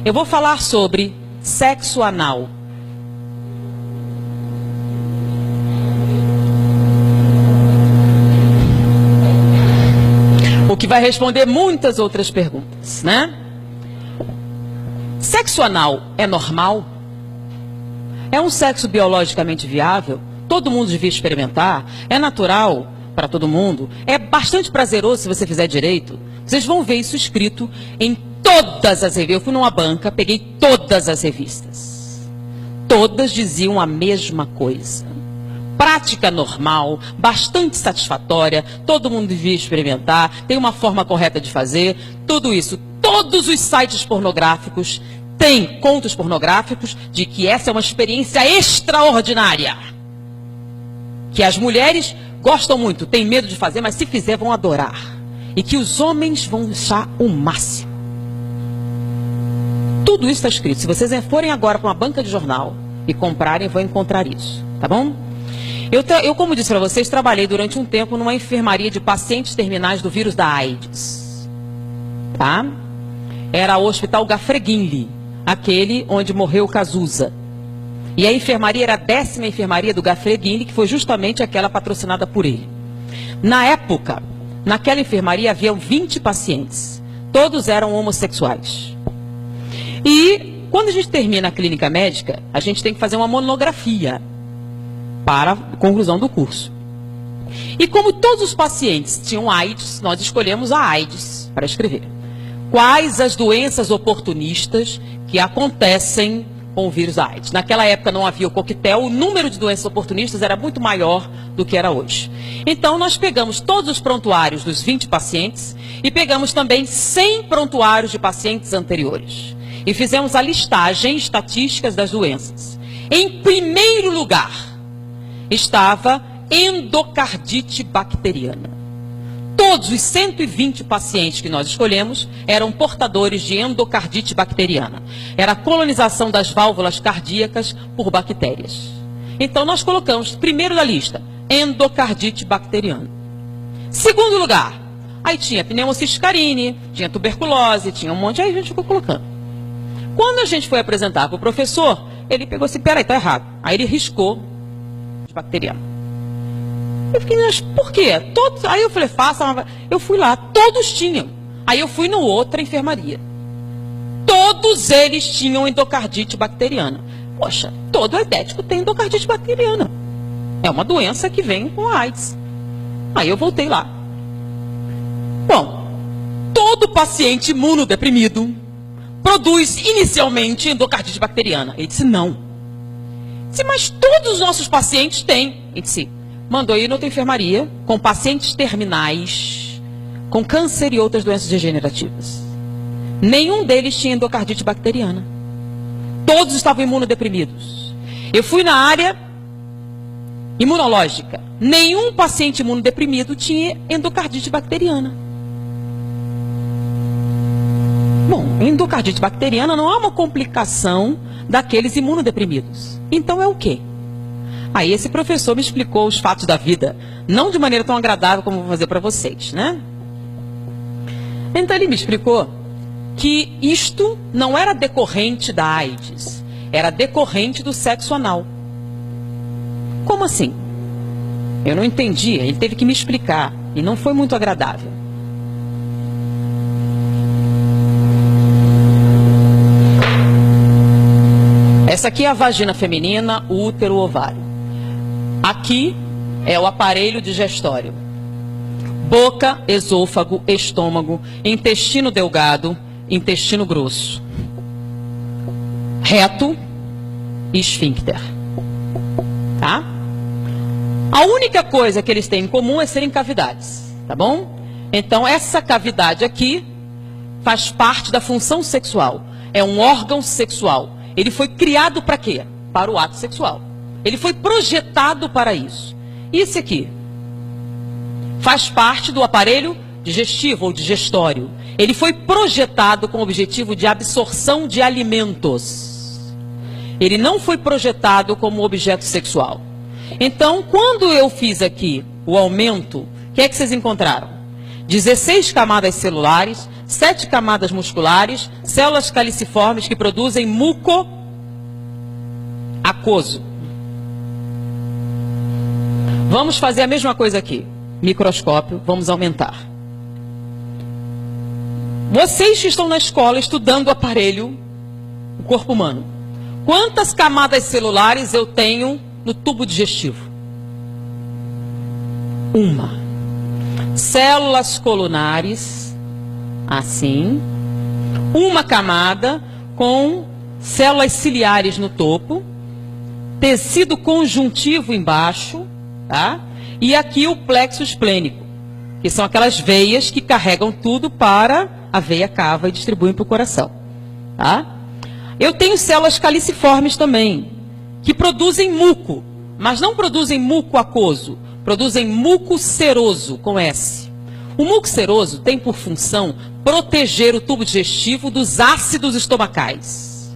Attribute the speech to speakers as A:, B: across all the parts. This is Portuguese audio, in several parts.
A: Eu vou falar sobre sexo anal. O que vai responder muitas outras perguntas, né? Sexo anal é normal? É um sexo biologicamente viável? Todo mundo devia experimentar? É natural para todo mundo? É bastante prazeroso se você fizer direito? Vocês vão ver isso escrito em todas as revistas. Eu fui numa banca, peguei todas as revistas. Todas diziam a mesma coisa. Prática normal, bastante satisfatória, todo mundo devia experimentar, tem uma forma correta de fazer, tudo isso. Todos os sites pornográficos têm contos pornográficos de que essa é uma experiência extraordinária. Que as mulheres gostam muito, têm medo de fazer, mas se fizer vão adorar. E que os homens vão achar o máximo. Tudo isso está escrito. Se vocês forem agora para uma banca de jornal e comprarem, vão encontrar isso, tá bom? Eu, como disse para vocês, trabalhei durante um tempo numa enfermaria de pacientes terminais do vírus da AIDS. Tá? Era o Hospital Gafreguinli, aquele onde morreu Cazuza. E a enfermaria era a 10ª enfermaria do Gafreguinli, que foi justamente aquela patrocinada por ele. Na época, naquela enfermaria haviam 20 pacientes. Todos eram homossexuais. E quando a gente termina a clínica médica, a gente tem que fazer uma monografia para a conclusão do curso. E como todos os pacientes tinham AIDS, nós escolhemos a AIDS para escrever. Quais as doenças oportunistas que acontecem com o vírus da AIDS? Naquela época não havia o coquetel, o número de doenças oportunistas era muito maior do que era hoje. Então nós pegamos todos os prontuários dos 20 pacientes e pegamos também 100 prontuários de pacientes anteriores. E fizemos a listagem estatísticas das doenças. Em primeiro lugar estava endocardite bacteriana. Todos os 120 pacientes que nós escolhemos eram portadores de endocardite bacteriana. Era a colonização das válvulas cardíacas por bactérias. Então nós colocamos, primeiro da lista, endocardite bacteriana. Segundo lugar, aí tinha pneumociste carine, tinha tuberculose, tinha um monte, aí a gente ficou colocando. Quando a gente foi apresentar para o professor, ele pegou assim, peraí, tá errado. Aí ele riscou bacteriana. Eu fiquei, mas por quê? Todos, aí eu falei, faça uma... Eu fui lá, todos tinham. Aí eu fui no outra enfermaria. Todos eles tinham endocardite bacteriana. Poxa, todo aidético tem endocardite bacteriana. É uma doença que vem com a AIDS. Aí eu voltei lá. Bom, todo paciente imunodeprimido produz inicialmente endocardite bacteriana. Ele disse, não. Disse, mas todos os nossos pacientes têm. Ele disse, mandou ir noutra enfermaria com pacientes terminais, com câncer e outras doenças degenerativas. Nenhum deles tinha endocardite bacteriana. Todos estavam imunodeprimidos. Eu fui na área imunológica. Nenhum paciente imunodeprimido tinha endocardite bacteriana. Bom, endocardite bacteriana não é uma complicação daqueles imunodeprimidos. Então é o quê? Aí esse professor me explicou os fatos da vida, não de maneira tão agradável como vou fazer para vocês, né? Então ele me explicou que isto não era decorrente da AIDS, era decorrente do sexo anal. Como assim? Eu não entendi, ele teve que me explicar, e não foi muito agradável. Essa aqui é a vagina feminina, o útero, o ovário. Aqui é o aparelho digestório. Boca, esôfago, estômago, intestino delgado, intestino grosso. Reto e esfíncter. Tá? A única coisa que eles têm em comum é serem cavidades. Tá bom? Então essa cavidade aqui faz parte da função sexual. É um órgão sexual. Ele foi criado para quê? Para o ato sexual. Ele foi projetado para isso. Isso aqui faz parte do aparelho digestivo ou digestório. Ele foi projetado com o objetivo de absorção de alimentos. Ele não foi projetado como objeto sexual. Então, quando eu fiz aqui o aumento, o que é que vocês encontraram? 16 camadas celulares, 7 camadas musculares, células caliciformes que produzem muco aquoso. Vamos fazer a mesma coisa aqui. Microscópio, vamos aumentar. Vocês que estão na escola estudando o aparelho, o corpo humano, quantas camadas celulares eu tenho no tubo digestivo? Uma. Células colunares, assim. Uma camada com células ciliares no topo, tecido conjuntivo embaixo, tá? E aqui o plexo esplênico, que são aquelas veias que carregam tudo para a veia cava e distribuem para o coração, tá? Eu tenho células caliciformes também, que produzem muco, mas não produzem muco aquoso, produzem muco seroso, com S. O muco seroso tem por função proteger o tubo digestivo dos ácidos estomacais.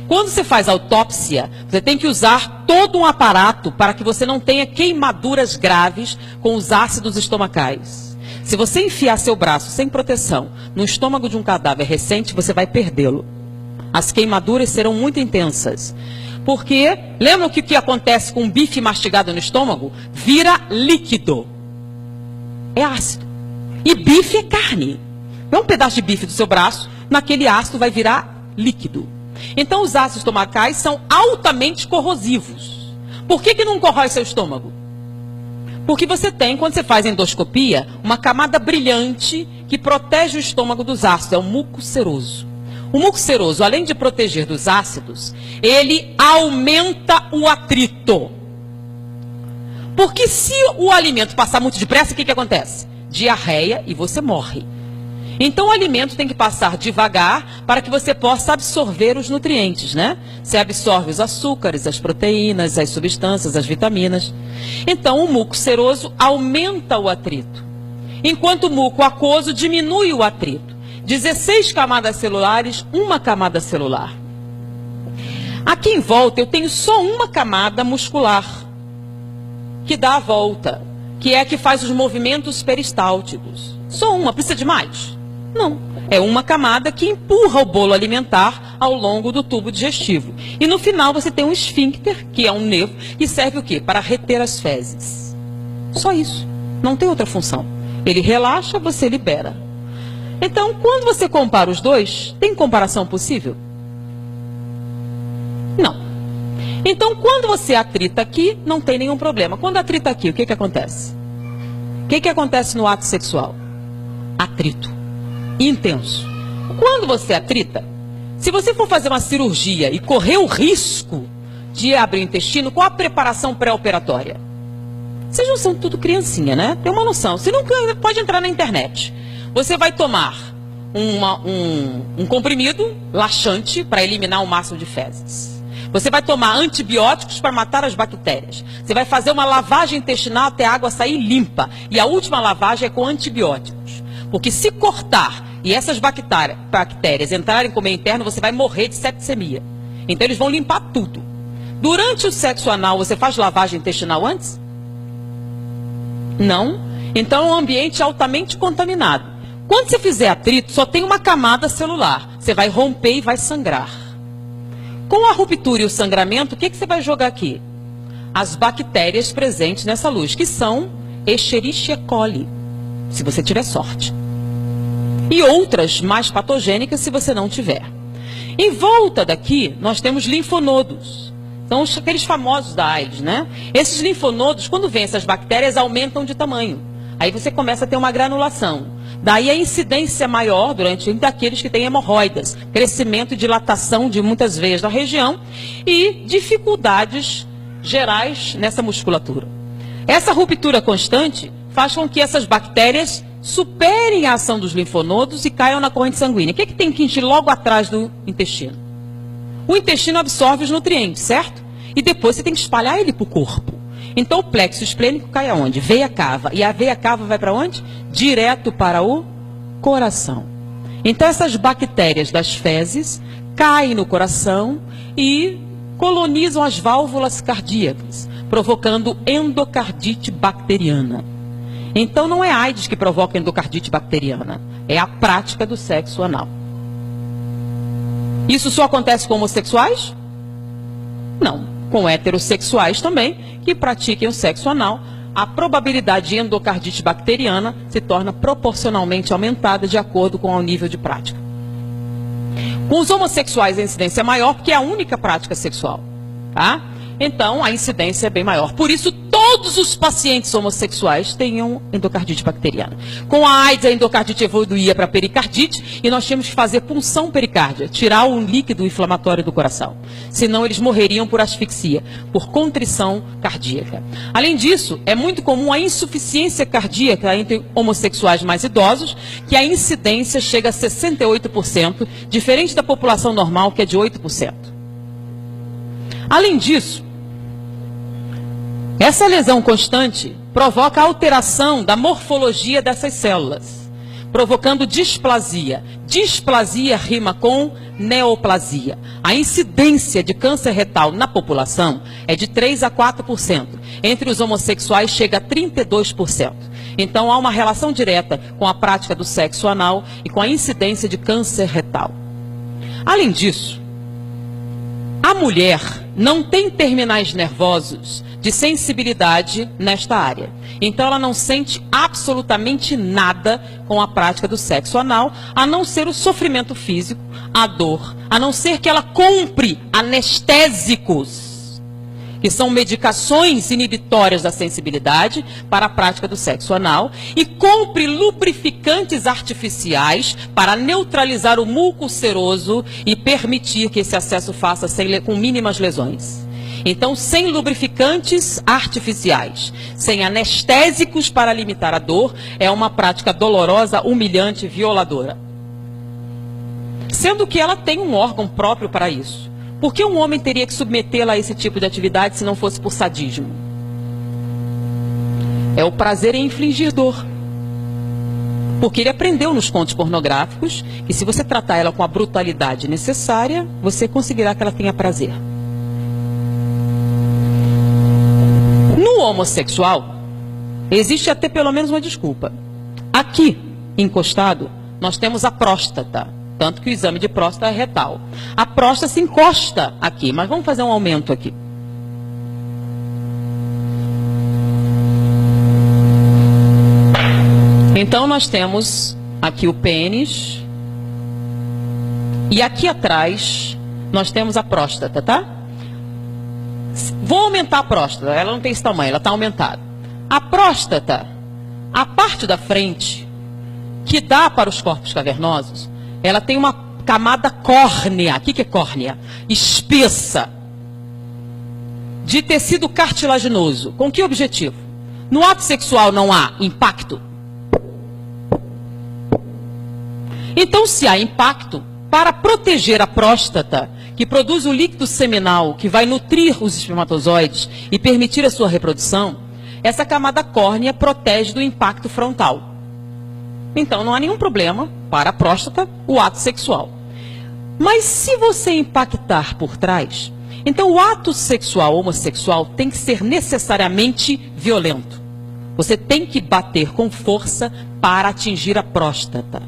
A: Quando você faz autópsia, você tem que usar todo um aparato para que você não tenha queimaduras graves com os ácidos estomacais. Se você enfiar seu braço sem proteção no estômago de um cadáver recente, você vai perdê-lo. As queimaduras serão muito intensas. Porque, lembra o que acontece com um bife mastigado no estômago? Vira líquido. É ácido. E bife é carne. É um pedaço de bife do seu braço, naquele ácido vai virar líquido. Então, os ácidos estomacais são altamente corrosivos. Por que não corrói seu estômago? Porque você tem, quando você faz endoscopia, uma camada brilhante que protege o estômago dos ácidos. É o muco seroso. O muco seroso, além de proteger dos ácidos, ele aumenta o atrito. Porque se o alimento passar muito depressa, o que acontece? Diarreia e você morre. Então o alimento tem que passar devagar para que você possa absorver os nutrientes, né? Você absorve os açúcares, as proteínas, as substâncias, as vitaminas. Então o muco seroso aumenta o atrito, enquanto o muco aquoso diminui o atrito. 16 camadas celulares, uma camada celular. Aqui em volta eu tenho só uma camada muscular, que dá a volta, que é a que faz os movimentos peristálticos. Só uma, precisa de mais? Não. É uma camada que empurra o bolo alimentar ao longo do tubo digestivo. E no final você tem um esfíncter, que é um nervo, que serve o quê? Para reter as fezes. Só isso. Não tem outra função. Ele relaxa, você libera. Então, quando você compara os dois, tem comparação possível? Não. Então, quando você atrita aqui, não tem nenhum problema. Quando atrita aqui, o que acontece? O que acontece no ato sexual? Atrito. Intenso. Quando você atrita, se você for fazer uma cirurgia e correr o risco de abrir o intestino, qual a preparação pré-operatória? Vocês não são tudo criancinha, né? Tem uma noção. Você não pode entrar na internet. Você vai tomar um comprimido laxante para eliminar o máximo de fezes. Você vai tomar antibióticos para matar as bactérias. Você vai fazer uma lavagem intestinal até a água sair limpa. E a última lavagem é com antibióticos. Porque se cortar e essas bactérias entrarem como meio interno, você vai morrer de septicemia. Então eles vão limpar tudo. Durante o sexo anal, você faz lavagem intestinal antes? Não. Então é um ambiente altamente contaminado. Quando você fizer atrito, só tem uma camada celular. Você vai romper e vai sangrar. Com a ruptura e o sangramento, o que você vai jogar aqui? As bactérias presentes nessa luz, que são Escherichia coli, se você tiver sorte. E outras mais patogênicas, se você não tiver. Em volta daqui, nós temos linfonodos. São aqueles famosos da AIDS, né? Esses linfonodos, quando vêm essas bactérias, aumentam de tamanho. Aí você começa a ter uma granulação. Daí a incidência maior durante daqueles que têm hemorroidas, crescimento e dilatação de muitas veias na região e dificuldades gerais nessa musculatura. Essa ruptura constante faz com que essas bactérias superem a ação dos linfonodos e caiam na corrente sanguínea. O que tem que encher logo atrás do intestino? O intestino absorve os nutrientes, certo? E depois você tem que espalhar ele para o corpo. Então o plexo esplênico cai aonde? Veia cava. E a veia cava vai para onde? Direto para o coração. Então essas bactérias das fezes caem no coração e colonizam as válvulas cardíacas, provocando endocardite bacteriana. Então não é AIDS que provoca endocardite bacteriana, é a prática do sexo anal. Isso só acontece com homossexuais? Não, com heterossexuais também, que pratiquem o sexo anal, a probabilidade de endocardite bacteriana se torna proporcionalmente aumentada de acordo com o nível de prática. Com os homossexuais a incidência é maior porque é a única prática sexual, tá? Então a incidência é bem maior. Por isso todos os pacientes homossexuais tenham endocardite bacteriana. Com a AIDS a endocardite evoluía para pericardite e nós tínhamos que fazer punção pericárdia, tirar o líquido inflamatório do coração. Senão eles morreriam por asfixia, por contrição cardíaca. Além disso, é muito comum a insuficiência cardíaca entre homossexuais mais idosos, que a incidência chega a 68%, diferente da população normal, que é de 8%. Além disso, essa lesão constante provoca alteração da morfologia dessas células, provocando displasia. Displasia rima com neoplasia. A incidência de câncer retal na população é de 3 a 4%. Entre os homossexuais chega a 32%. Então há uma relação direta com a prática do sexo anal e com a incidência de câncer retal. Além disso, a mulher não tem terminais nervosos de sensibilidade nesta área. Então ela não sente absolutamente nada com a prática do sexo anal, a não ser o sofrimento físico, a dor, a não ser que ela compre anestésicos, que são medicações inibitórias da sensibilidade para a prática do sexo anal, e compre lubrificantes artificiais para neutralizar o muco seroso e permitir que esse acesso faça com mínimas lesões. Então, sem lubrificantes artificiais, sem anestésicos para limitar a dor, é uma prática dolorosa, humilhante, violadora. Sendo que ela tem um órgão próprio para isso. Por que um homem teria que submetê-la a esse tipo de atividade se não fosse por sadismo? É o prazer em infligir dor. Porque ele aprendeu nos contos pornográficos que se você tratar ela com a brutalidade necessária, você conseguirá que ela tenha prazer. No homossexual, existe até pelo menos uma desculpa. Aqui, encostado, nós temos a próstata. Tanto que o exame de próstata é retal. A próstata se encosta aqui, mas vamos fazer um aumento aqui. Então nós temos aqui o pênis. E aqui atrás nós temos a próstata, tá? Vou aumentar a próstata, ela não tem esse tamanho, ela está aumentada. A próstata, a parte da frente, que dá para os corpos cavernosos, ela tem uma camada córnea. O que é córnea? Espessa, de tecido cartilaginoso. Com que objetivo? No ato sexual não há impacto? Então, se há impacto, para proteger a próstata, que produz o líquido seminal, que vai nutrir os espermatozoides e permitir a sua reprodução, essa camada córnea protege do impacto frontal. Então, não há nenhum problema para a próstata o ato sexual. Mas se você impactar por trás, então o ato sexual homossexual tem que ser necessariamente violento. Você tem que bater com força para atingir a próstata.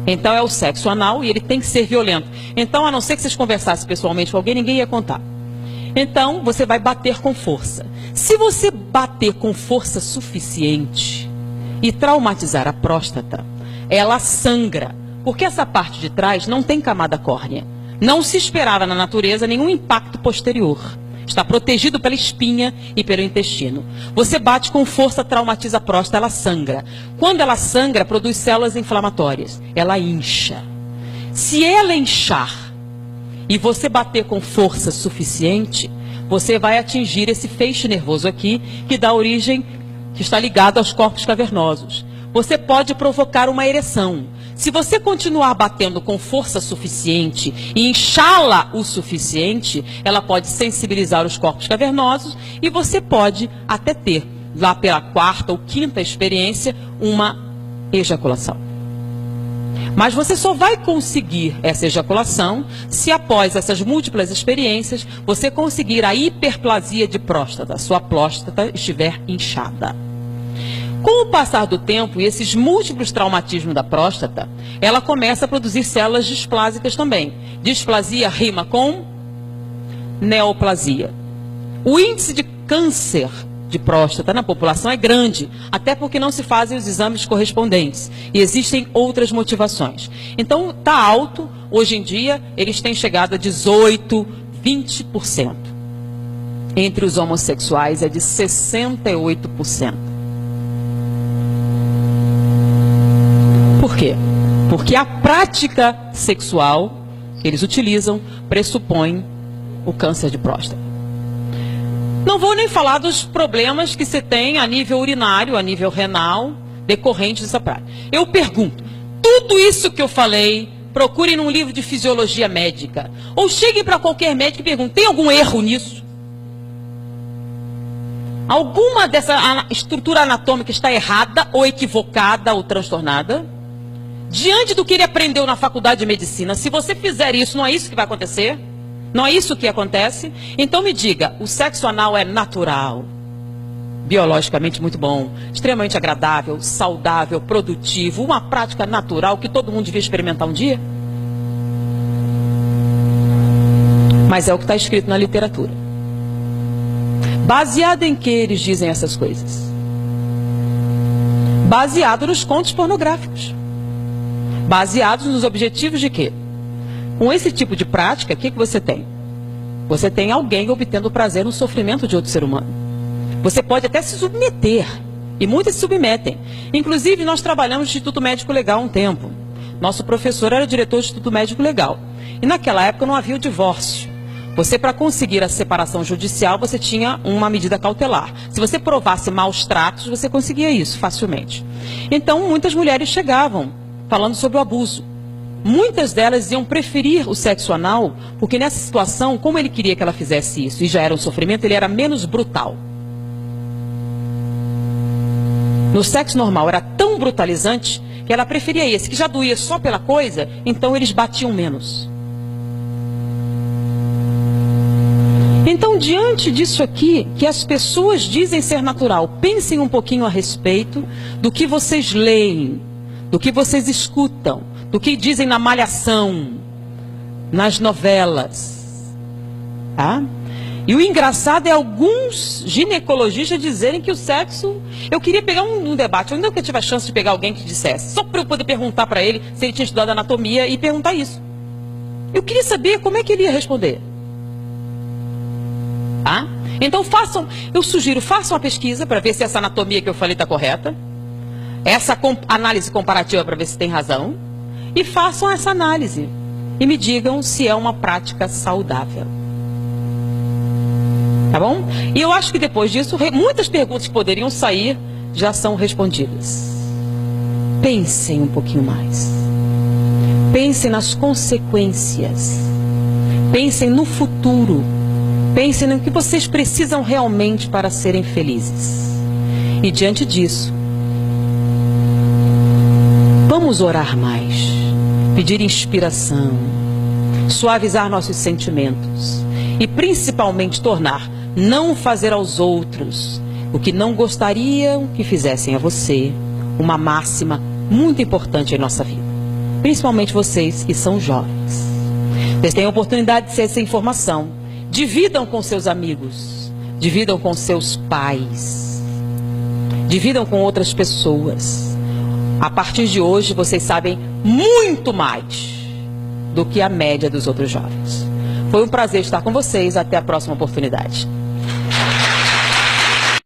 A: Então é o sexo anal e ele tem que ser violento. Então, a não ser que vocês conversassem pessoalmente com alguém, ninguém ia contar. Então, você vai bater com força. Se você bater com força suficiente e traumatizar a próstata, ela sangra, porque essa parte de trás não tem camada córnea. Não se esperava na natureza nenhum impacto posterior. Está protegido pela espinha e pelo intestino. Você bate com força, traumatiza a próstata, ela sangra. Quando ela sangra, produz células inflamatórias. Ela incha. Se ela inchar e você bater com força suficiente, você vai atingir esse feixe nervoso aqui, que dá origem, que está ligado aos corpos cavernosos. Você pode provocar uma ereção. Se você continuar batendo com força suficiente e inchá-la o suficiente, ela pode sensibilizar os corpos cavernosos e você pode até ter, lá pela quarta ou quinta experiência, uma ejaculação. Mas você só vai conseguir essa ejaculação se após essas múltiplas experiências você conseguir a hiperplasia de próstata, sua próstata estiver inchada. Com o passar do tempo e esses múltiplos traumatismos da próstata, ela começa a produzir células displásicas também. Displasia rima com neoplasia. O índice de câncer de próstata na população é grande, até porque não se fazem os exames correspondentes. E existem outras motivações. Então, está alto. Hoje em dia, eles têm chegado a 18%, 20%. Entre os homossexuais é de 68%. Por quê? Porque a prática sexual que eles utilizam pressupõe o câncer de próstata. Não vou nem falar dos problemas que se tem a nível urinário, a nível renal, decorrentes dessa prática. Eu pergunto, tudo isso que eu falei, procurem num livro de fisiologia médica, ou cheguem para qualquer médico e perguntem, tem algum erro nisso? Alguma dessa estrutura anatômica está errada, ou equivocada, ou transtornada? Diante do que ele aprendeu na faculdade de medicina, se você fizer isso, não é isso que vai acontecer? Não é isso que acontece? Então me diga, o sexo anal é natural, biologicamente muito bom, extremamente agradável, saudável, produtivo, uma prática natural que todo mundo devia experimentar um dia? Mas é o que está escrito na literatura. Baseado em que eles dizem essas coisas? Baseado nos contos pornográficos. Baseados nos objetivos de quê? Com esse tipo de prática, o que você tem? Você tem alguém obtendo prazer no sofrimento de outro ser humano. Você pode até se submeter, e muitos se submetem. Inclusive, nós trabalhamos no Instituto Médico Legal há um tempo. Nosso professor era diretor do Instituto Médico Legal. E naquela época não havia o divórcio. Você, para conseguir a separação judicial, você tinha uma medida cautelar. Se você provasse maus tratos, você conseguia isso facilmente. Então, muitas mulheres chegavam falando sobre o abuso. Muitas delas iam preferir o sexo anal, porque nessa situação, como ele queria que ela fizesse isso, e já era um sofrimento, ele era menos brutal. No sexo normal era tão brutalizante, que ela preferia esse, que já doía só pela coisa, então eles batiam menos. Então, diante disso aqui, que as pessoas dizem ser natural, pensem um pouquinho a respeito do que vocês leem, do que vocês escutam, do que dizem na malhação, nas novelas. Tá? E o engraçado é alguns ginecologistas dizerem que o sexo... Eu queria pegar um debate, eu nunca tive a chance de pegar alguém que dissesse, só para eu poder perguntar para ele se ele tinha estudado anatomia e perguntar isso. Eu queria saber como é que ele ia responder. Tá? Então façam, eu sugiro, façam uma pesquisa para ver se essa anatomia que eu falei está correta. Essa análise comparativa para ver se tem razão. E façam essa análise. E me digam se é uma prática saudável. Tá bom? E eu acho que depois disso, muitas perguntas que poderiam sair já são respondidas. Pensem um pouquinho mais. Pensem nas consequências. Pensem no futuro. Pensem no que vocês precisam realmente para serem felizes. E diante disso, vamos orar mais, pedir inspiração, suavizar nossos sentimentos e principalmente não fazer aos outros o que não gostariam que fizessem a você, uma máxima muito importante em nossa vida. Principalmente vocês que são jovens. Vocês têm a oportunidade de ser essa informação. Dividam com seus amigos, dividam com seus pais, dividam com outras pessoas. A partir de hoje, vocês sabem muito mais do que a média dos outros jovens. Foi um prazer estar com vocês. Até a próxima oportunidade.